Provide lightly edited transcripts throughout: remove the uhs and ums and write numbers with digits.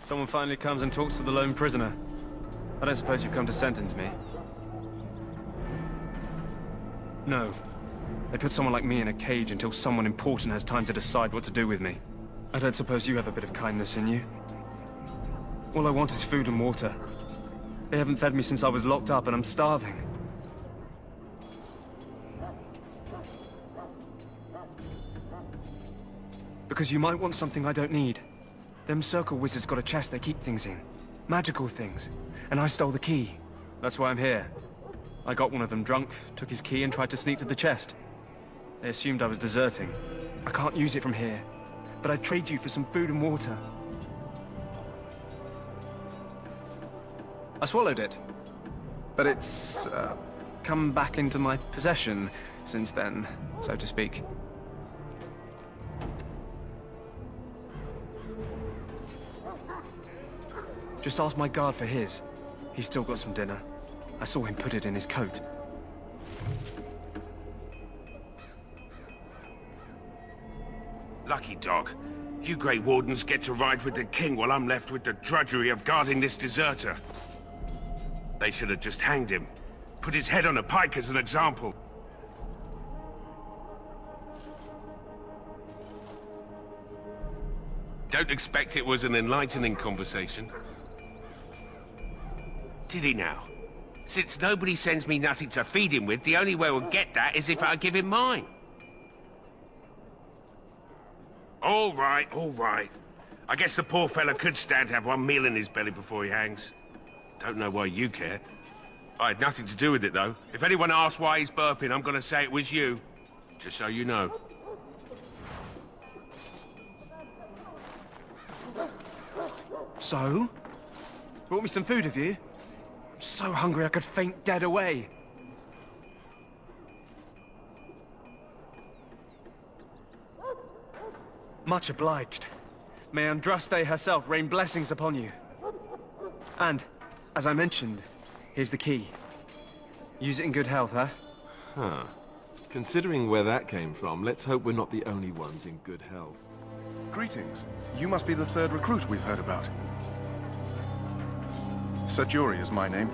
Someone finally comes and talks to the lone prisoner. I don't suppose you've come to sentence me? No. They put someone like me in a cage until someone important has time to decide what to do with me. I don't suppose you have a bit of kindness in you? All I want is food and water. They haven't fed me since I was locked up and I'm starving. Because you might want something I don't need. Them circle wizards got a chest they keep things in. Magical things. And I stole the key. That's why I'm here. I got one of them drunk, took his key and tried to sneak to the chest. They assumed I was deserting. I can't use it from here. But I'd trade you for some food and water. I swallowed it. But it's, come back into my possession since then, so to speak. Just ask my guard for his. He's still got some dinner. I saw him put it in his coat. Lucky dog. You Grey Wardens get to ride with the king while I'm left with the drudgery of guarding this deserter. They should have just hanged him. Put his head on a pike as an example. Don't expect it was an enlightening conversation. Did he now? Since nobody sends me nothing to feed him with, the only way we'll get that is if I give him mine. All right, all right. I guess the poor fella could stand to have one meal in his belly before he hangs. Don't know why you care. I had nothing to do with it, though. If anyone asks why he's burping, I'm gonna say it was you. Just so you know. So? Brought me some food, have you? I'm so hungry I could faint dead away. Much obliged. May Andraste herself rain blessings upon you. And, as I mentioned, here's the key. Use it in good health, huh? Huh. Considering where that came from, let's hope we're not the only ones in good health. Greetings. You must be the third recruit we've heard about. Sir Jury is my name.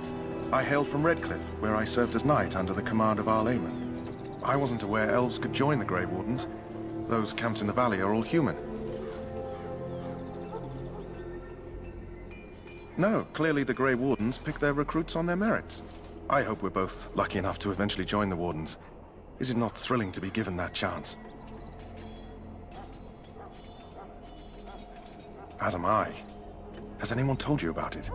I hail from Redcliffe, where I served as knight under the command of Arl Eamon. I wasn't aware elves could join the Grey Wardens. Those camped in the valley are all human. No, clearly the Grey Wardens pick their recruits on their merits. I hope we're both lucky enough to eventually join the Wardens. Is it not thrilling to be given that chance? As am I. Has anyone told you about it?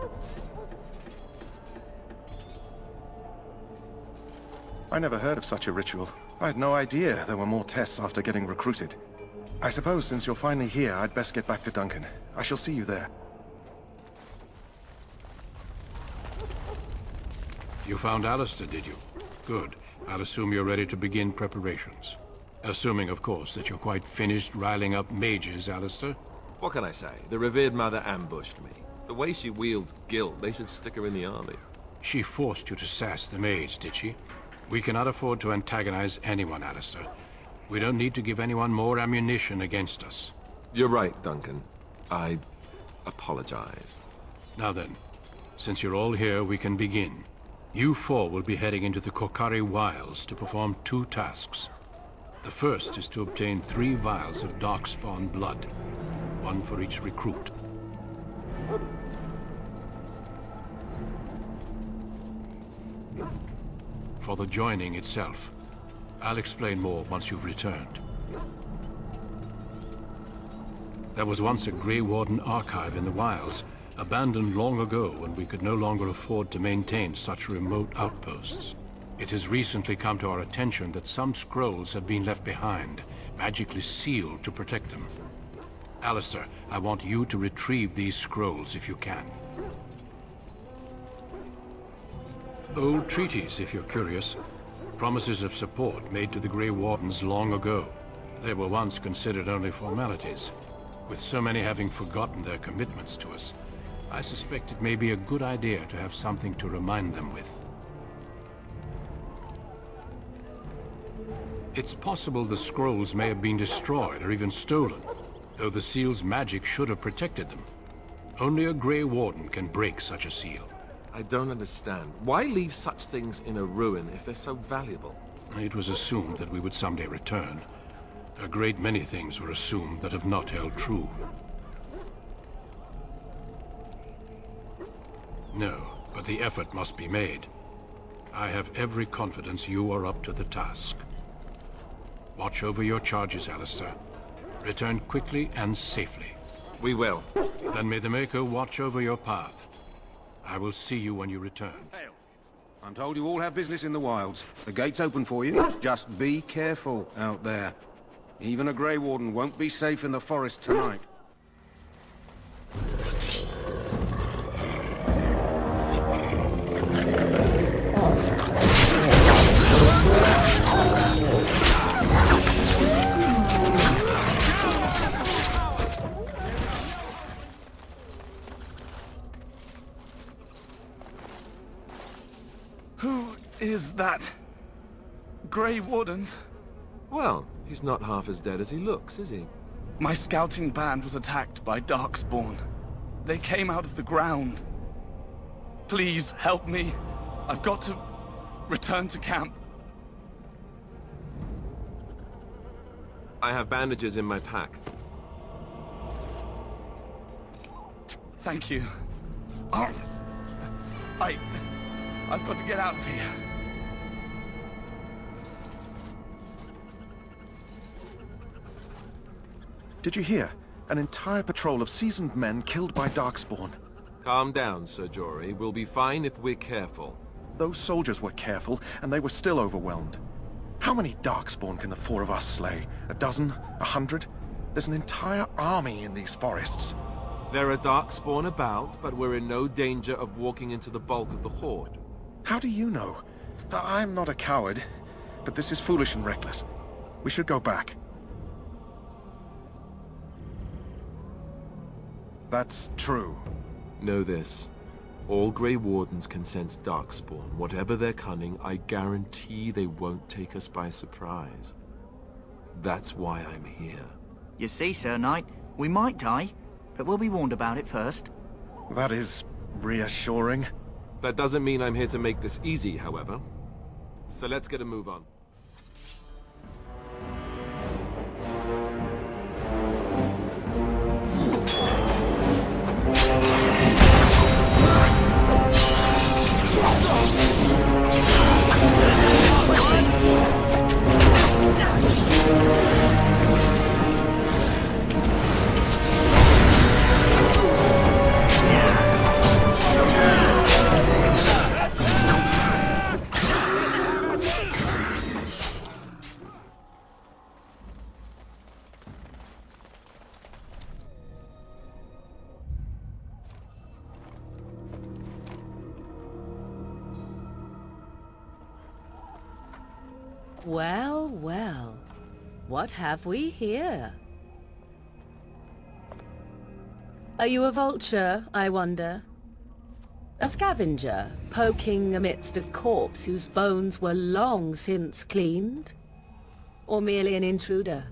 I never heard of such a ritual. I had no idea there were more tests after getting recruited. I suppose since you're finally here, I'd best get back to Duncan. I shall see you there. You found Alistair, did you? Good. I'll assume you're ready to begin preparations. Assuming, of course, that you're quite finished riling up mages, Alistair. What can I say? The revered mother ambushed me. The way she wields guilt, they should stick her in the army. She forced you to sass the mage, did she? We cannot afford to antagonize anyone, Alistair. We don't need to give anyone more ammunition against us. You're right, Duncan. I apologize. Now then, since you're all here, we can begin. You four will be heading into the Kokari Wilds to perform 2 tasks. The first is to obtain 3 vials of Darkspawn blood, 1 for each recruit. For the joining itself, I'll explain more once you've returned. There was once a Grey Warden archive in the wilds, abandoned long ago when we could no longer afford to maintain such remote outposts. It has recently come to our attention that some scrolls have been left behind, magically sealed to protect them. Alistair, I want you to retrieve these scrolls if you can. Old treaties, if you're curious. Promises of support made to the Grey Wardens long ago. They were once considered only formalities. With so many having forgotten their commitments to us, I suspect it may be a good idea to have something to remind them with. It's possible the scrolls may have been destroyed or even stolen, though the seal's magic should have protected them. Only a Grey Warden can break such a seal. I don't understand. Why leave such things in a ruin if they're so valuable? It was assumed that we would someday return. A great many things were assumed that have not held true. No, but the effort must be made. I have every confidence you are up to the task. Watch over your charges, Alistair. Return quickly and safely. We will. Then may the Maker watch over your path. I will see you when you return. I'm told you all have business in the wilds. The gate's open for you. Just be careful out there. Even a Grey Warden won't be safe in the forest tonight. Who is that? Grey Wardens? Well, he's not half as dead as he looks, is he? My scouting band was attacked by Darkspawn. They came out of the ground. Please, help me. I've got to return to camp. I have bandages in my pack. Thank you. I've got to get out of here. Did you hear? An entire patrol of seasoned men killed by Darkspawn. Calm down, Sir Jory. We'll be fine if we're careful. Those soldiers were careful, and they were still overwhelmed. How many Darkspawn can the four of us slay? A dozen? 100? There's an entire army in these forests. There are Darkspawn about, but we're in no danger of walking into the bulk of the Horde. How do you know? I'm not a coward, but this is foolish and reckless. We should go back. That's true. Know this. All Grey Wardens can sense Darkspawn. Whatever their cunning, I guarantee they won't take us by surprise. That's why I'm here. You see, Sir Knight, we might die, but we'll be warned about it first. That is reassuring. That doesn't mean I'm here to make this easy, however. So let's get a move on. Well, well. What have we here? Are you a vulture, I wonder? A scavenger, poking amidst a corpse whose bones were long since cleaned? Or merely an intruder,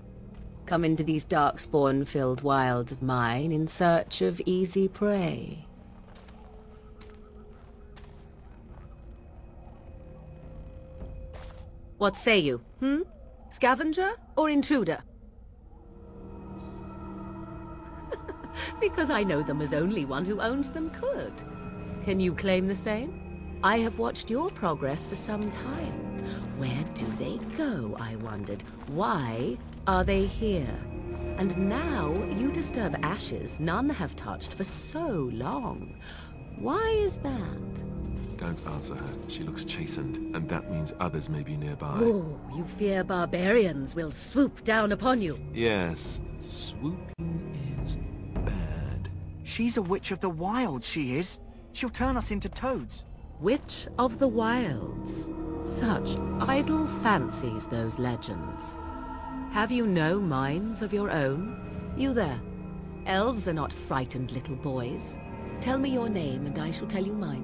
come into these darkspawn-filled wilds of mine in search of easy prey? What say you, Scavenger or intruder? Because I know them as only one who owns them could. Can you claim the same? I have watched your progress for some time. Where do they go, I wondered? Why are they here? And now you disturb ashes none have touched for so long. Why is that? Don't answer her. She looks chastened, and that means others may be nearby. Oh, you fear barbarians will swoop down upon you. Yes, swooping is bad. She's a witch of the wilds, she is. She'll turn us into toads. Witch of the Wilds. Such idle fancies, those legends. Have you no minds of your own? You there. Elves are not frightened little boys. Tell me your name and I shall tell you mine.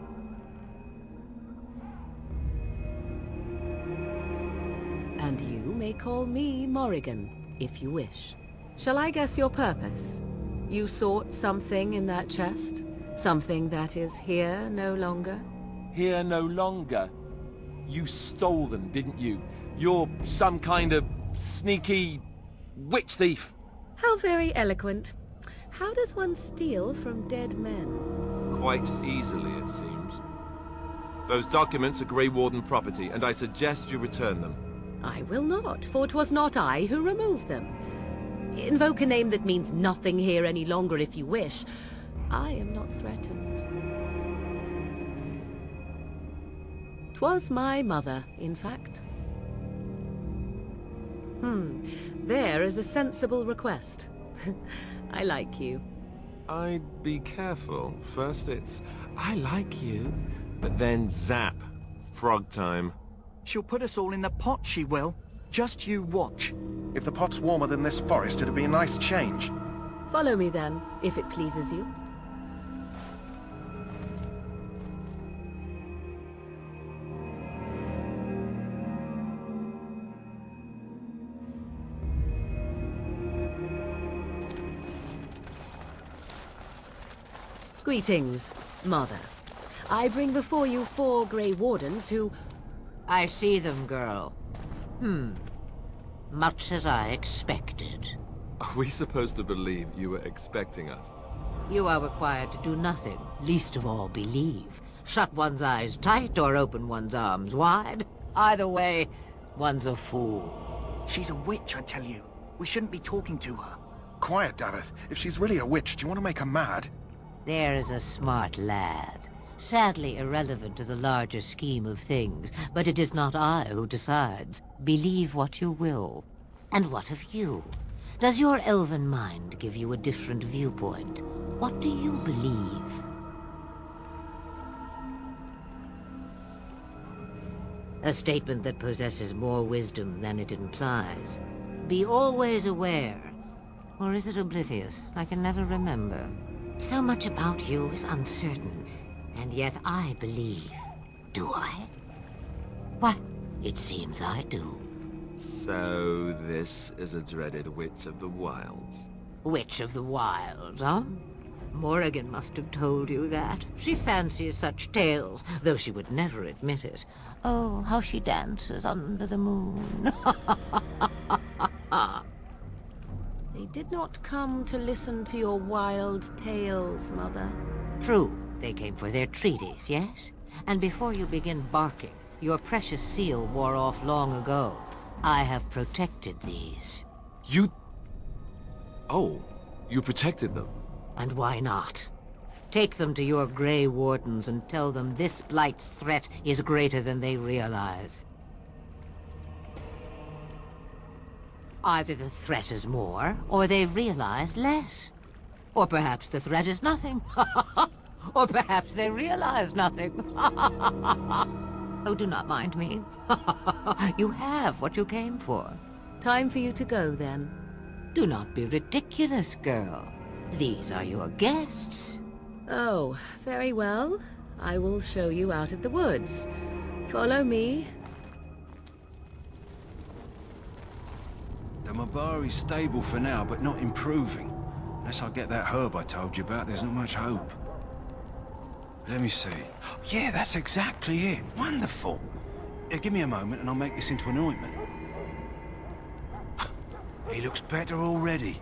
And you may call me Morrigan, if you wish. Shall I guess your purpose? You sought something in that chest? Something that is here no longer? Here no longer. You stole them, didn't you? You're some kind of sneaky witch thief. How very eloquent. How does one steal from dead men? Quite easily, it seems. Those documents are Grey Warden property, and I suggest you return them. I will not, for 'twas not I who removed them. Invoke a name that means nothing here any longer if you wish. I am not threatened. 'Twas my mother, in fact. There is a sensible request. I like you. I'd be careful. First it's, I like you, but then zap. Frog time. She'll put us all in the pot, she will. Just you watch. If the pot's warmer than this forest, it'd be a nice change. Follow me then, if it pleases you. Greetings, Mother. I bring before you 4 Grey Wardens who... I see them, girl. Much as I expected. Are we supposed to believe you were expecting us? You are required to do nothing, least of all believe. Shut one's eyes tight or open one's arms wide. Either way, one's a fool. She's a witch, I tell you. We shouldn't be talking to her. Quiet, Davith. If she's really a witch, do you want to make her mad? There is a smart lad. Sadly irrelevant to the larger scheme of things, but it is not I who decides. Believe what you will. And what of you? Does your elven mind give you a different viewpoint? What do you believe? A statement that possesses more wisdom than it implies. Be always aware. Or is it oblivious? I can never remember. So much about you is uncertain, and yet I believe. Do I? Why, it seems I do. So this is a dreaded Witch of the Wilds. Witch of the Wilds, huh? Morrigan must have told you that. She fancies such tales, though she would never admit it. Oh, how she dances under the moon. They did not come to listen to your wild tales, Mother. True, they came for their treaties, yes? And before you begin barking, your precious seal wore off long ago. I have protected these. You... Oh, you protected them. And why not? Take them to your Grey Wardens and tell them this Blight's threat is greater than they realize. Either the threat is more, or they realize less. Or perhaps the threat is nothing. Or perhaps they realize nothing. Oh, do not mind me. You have what you came for. Time for you to go, then. Do not be ridiculous, girl. These are your guests. Oh, very well. I will show you out of the woods. Follow me. The Mabari's stable for now, but not improving. Unless I get that herb I told you about, there's not much hope. Let me see. Yeah, that's exactly it. Wonderful. Yeah, give me a moment and I'll make this into an ointment. He looks better already.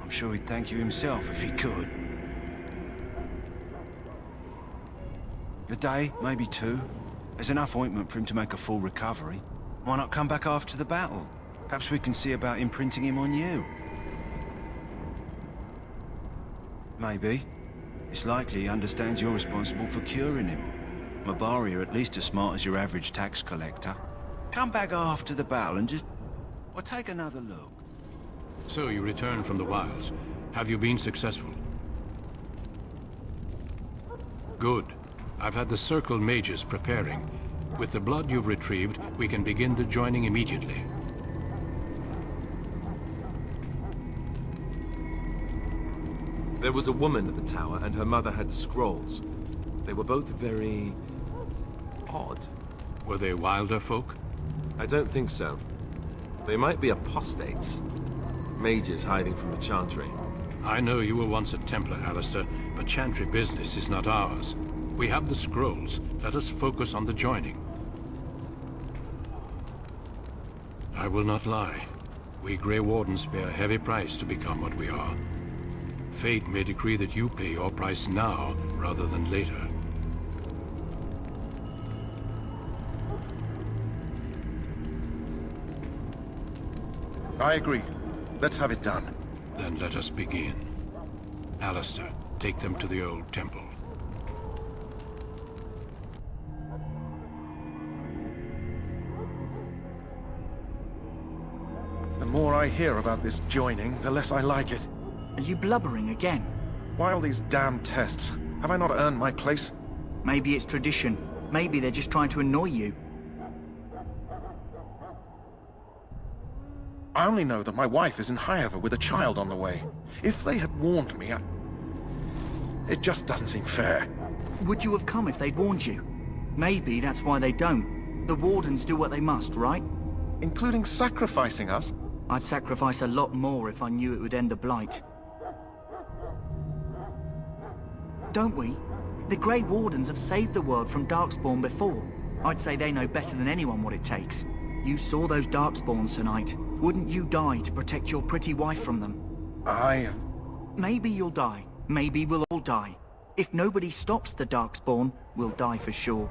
I'm sure he'd thank you himself if he could. A day, maybe 2. There's enough ointment for him to make a full recovery. Why not come back after the battle? Perhaps we can see about imprinting him on you. Maybe. It's likely he understands you're responsible for curing him. Mabari are at least as smart as your average tax collector. Come back after the battle and just... well, take another look. So you returned from the wilds. Have you been successful? Good. I've had the Circle mages preparing. With the blood you've retrieved, we can begin the joining immediately. There was a woman at the tower, and her mother had scrolls. They were both very... odd. Were they wilder folk? I don't think so. They might be apostates. Mages hiding from the Chantry. I know you were once a Templar, Alistair, but Chantry business is not ours. We have the scrolls. Let us focus on the joining. I will not lie. We Grey Wardens pay a heavy price to become what we are. Fate may decree that you pay your price now, rather than later. I agree. Let's have it done. Then let us begin. Alistair, take them to the old temple. The more I hear about this joining, the less I like it. Are you blubbering again? Why all these damn tests? Have I not earned my place? Maybe it's tradition. Maybe they're just trying to annoy you. I only know that my wife is in Highover with a child on the way. If they had warned me, it just doesn't seem fair. Would you have come if they'd warned you? Maybe that's why they don't. The Wardens do what they must, right? Including sacrificing us? I'd sacrifice a lot more if I knew it would end the Blight. Don't we? The Grey Wardens have saved the world from Darkspawn before. I'd say they know better than anyone what it takes. You saw those Darkspawns tonight. Wouldn't you die to protect your pretty wife from them? Maybe you'll die. Maybe we'll all die. If nobody stops the Darkspawn, we'll die for sure.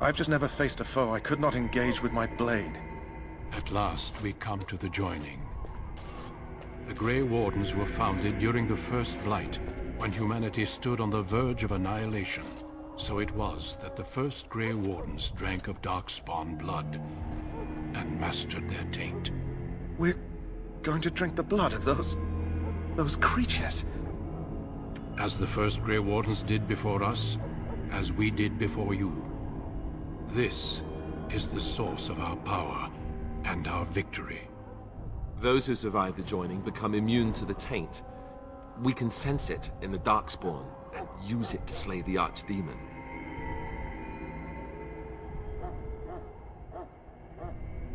I've just never faced a foe I could not engage with my blade. At last, we come to the joining. The Grey Wardens were founded during the First Blight, when humanity stood on the verge of annihilation. So it was that the first Grey Wardens drank of Darkspawn blood and mastered their taint. We're going to drink the blood of those creatures. As the first Grey Wardens did before us, as we did before you. This is the source of our power and our victory. Those who survive the joining become immune to the taint. We can sense it in the Darkspawn and use it to slay the Archdemon.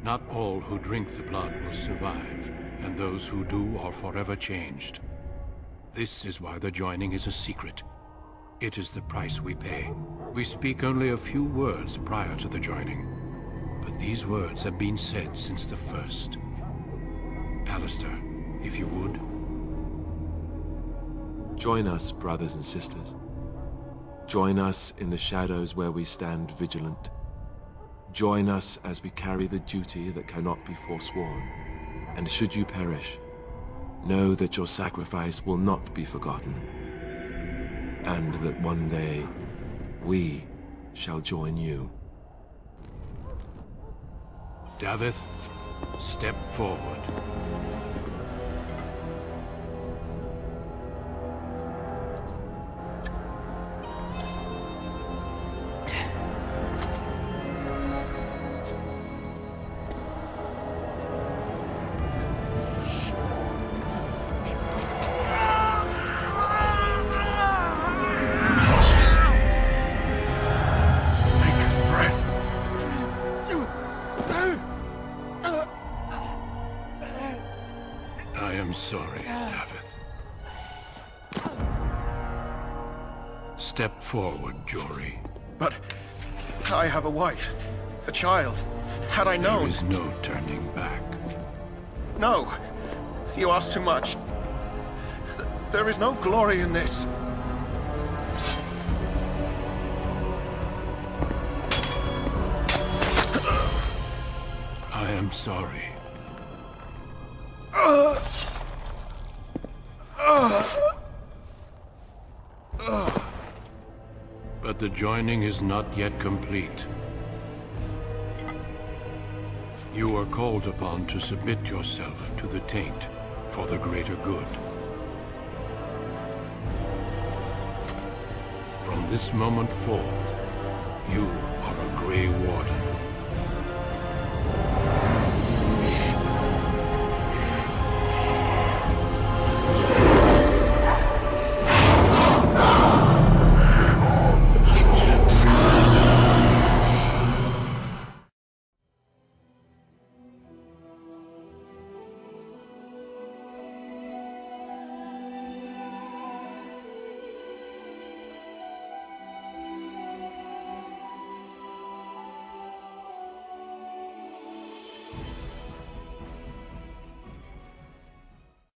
Not all who drink the blood will survive, and those who do are forever changed. This is why the joining is a secret. It is the price we pay. We speak only a few words prior to the joining, but these words have been said since the first. Alistair, if you would. Join us, brothers and sisters. Join us in the shadows where we stand vigilant. Join us as we carry the duty that cannot be forsworn. And should you perish, know that your sacrifice will not be forgotten. And that one day, we shall join you. Davith, step forward. I am sorry, Davith. Step forward, Jory. But I have a wife, a child. Had I known... There is no turning back. No! You ask too much. There is no glory in this. I am sorry. But the joining is not yet complete. You are called upon to submit yourself to the taint for the greater good. From this moment forth, you are a Grey Warden.